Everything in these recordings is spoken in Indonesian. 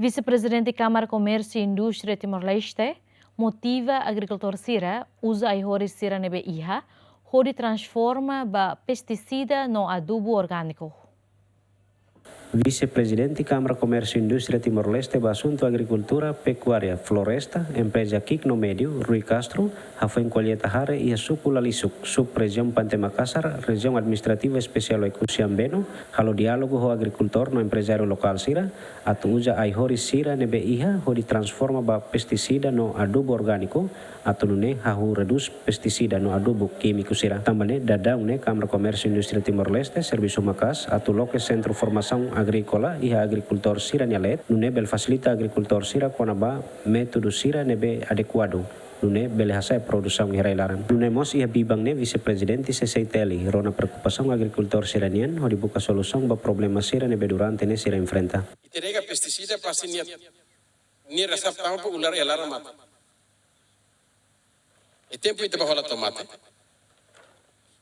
Vice-presidente Câmara Comércio e Indústria Timor-Leste motiva agricultor Sira usa a horores Sira nebe iha, hori transforma ba pesticida no adubo orgânico. Vice-presidente Câmara Comércio e Indústria Timor-Leste para Assunto Agricultura, Pecuária, Floresta, empresa Kikno Médio, Rui Castro, foi colheita rara e a Supula Lisuk, sub-região Pante Makassar, região administrativa especial Ekusiambeno, halo diálogo com o agricultor no empresário local Sira, atu usa a hori Sira nebe iha, hori transforma ba pesticida no adubo orgânico, atu nune hahu reduz pesticida no adubo químico Sira. Também dadang ne Câmara Comércio e Indústria Timor-Leste, Serviço Macas, atu loke Centro Formação Agrícola e a agricultor Sira Nyalet, nune bel facilita agricultor Sira konaba método Sira nebe adequado. Nune bele hasa produção hirailaran. Nune mos ia bibang ne vice-presidente CCTL, rona preocupação agricultor siranian, ho dibuka solução ba problema Sira nebe durante ne Sira enfrenta. Iterega pesticida pasti ni rasa tampo ular elara mata. E tempo ite bahola tomate.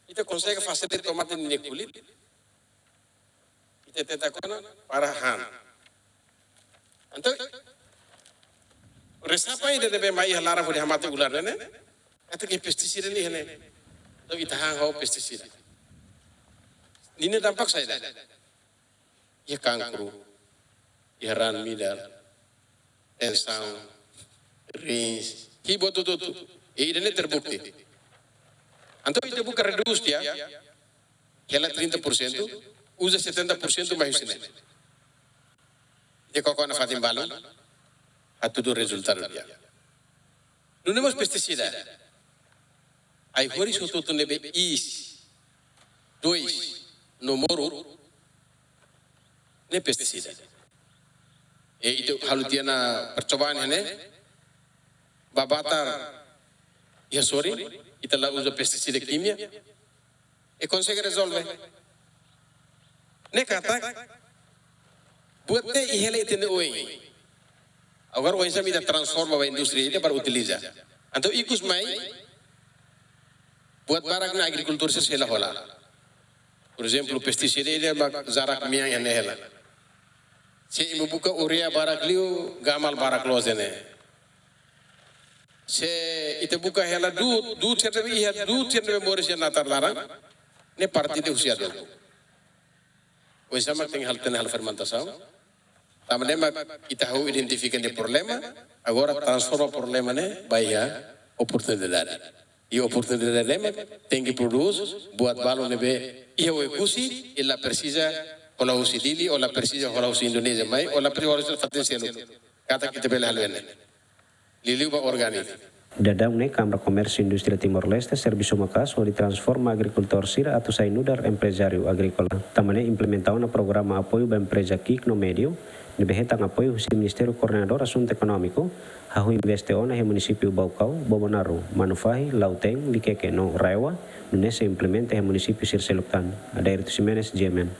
Ite consegue fazer tomate ni kulit. Ite teta kona para han. Então, resapa ide debe mai halara hori hamate ular ne. Ate ke pesticida ni hene. Então ite han ho pesticida. Nini dampak saya dah. Ia kankru, ia ran midar, tensão, rins, hibo tutu. E ini terbukti. Então ite buka reduz dia, ela 30%, usa 70% mais sini. Dia kau na fatim balon, atu do resultado dia. Não temos pesticida. Aí hori soto tu nebe is, 2 no moro, ne pesticida. E itu halutiana percobaan ini, babatar. Ya sorry, kita la usa pesticida kimia e consegue resolver. Ne kata buat te ihele itene oi. Agora o ensami da transforma a indústria ide para utilizar. Então ikus mai buat barang na agricultura se sela hola. Por exemplo, pesticida ide zarak mia ene hela. Se imu buka urea barak liu gamal barak lozene. Se ite buka hela du cerbe iya du cerbe moris natar larang ne partida usia do. O sama tem hal fermentação. Tamane mak ita hu identifica de problema, agora transforma o problema ne baia oportunidade. E oportunidade ne tem que produz buat balo nebe ia o ekusi ela precisa ola usidili ola precisa ola usi Indonesia mai ola precisa potensial. Kata kita bela halene. Liliu ba organik. Dadang ne Câmara Comércio e Indústria Timor-Leste, Serviço Macas, onde transforma agricultor Sira atu sainudar empresário agrícola. Também implementar um programa apoio da empresa Kikno Médio, nebehetang apoio do Ministério Coordenador Assunto Econômico, hahu investe ona he município Baucau, Bobonaru, Manufahi, Lauteng, Likeke no Raiwa, nune se implementa he município Sirseluktan. Adair Tusimenes, Jemen.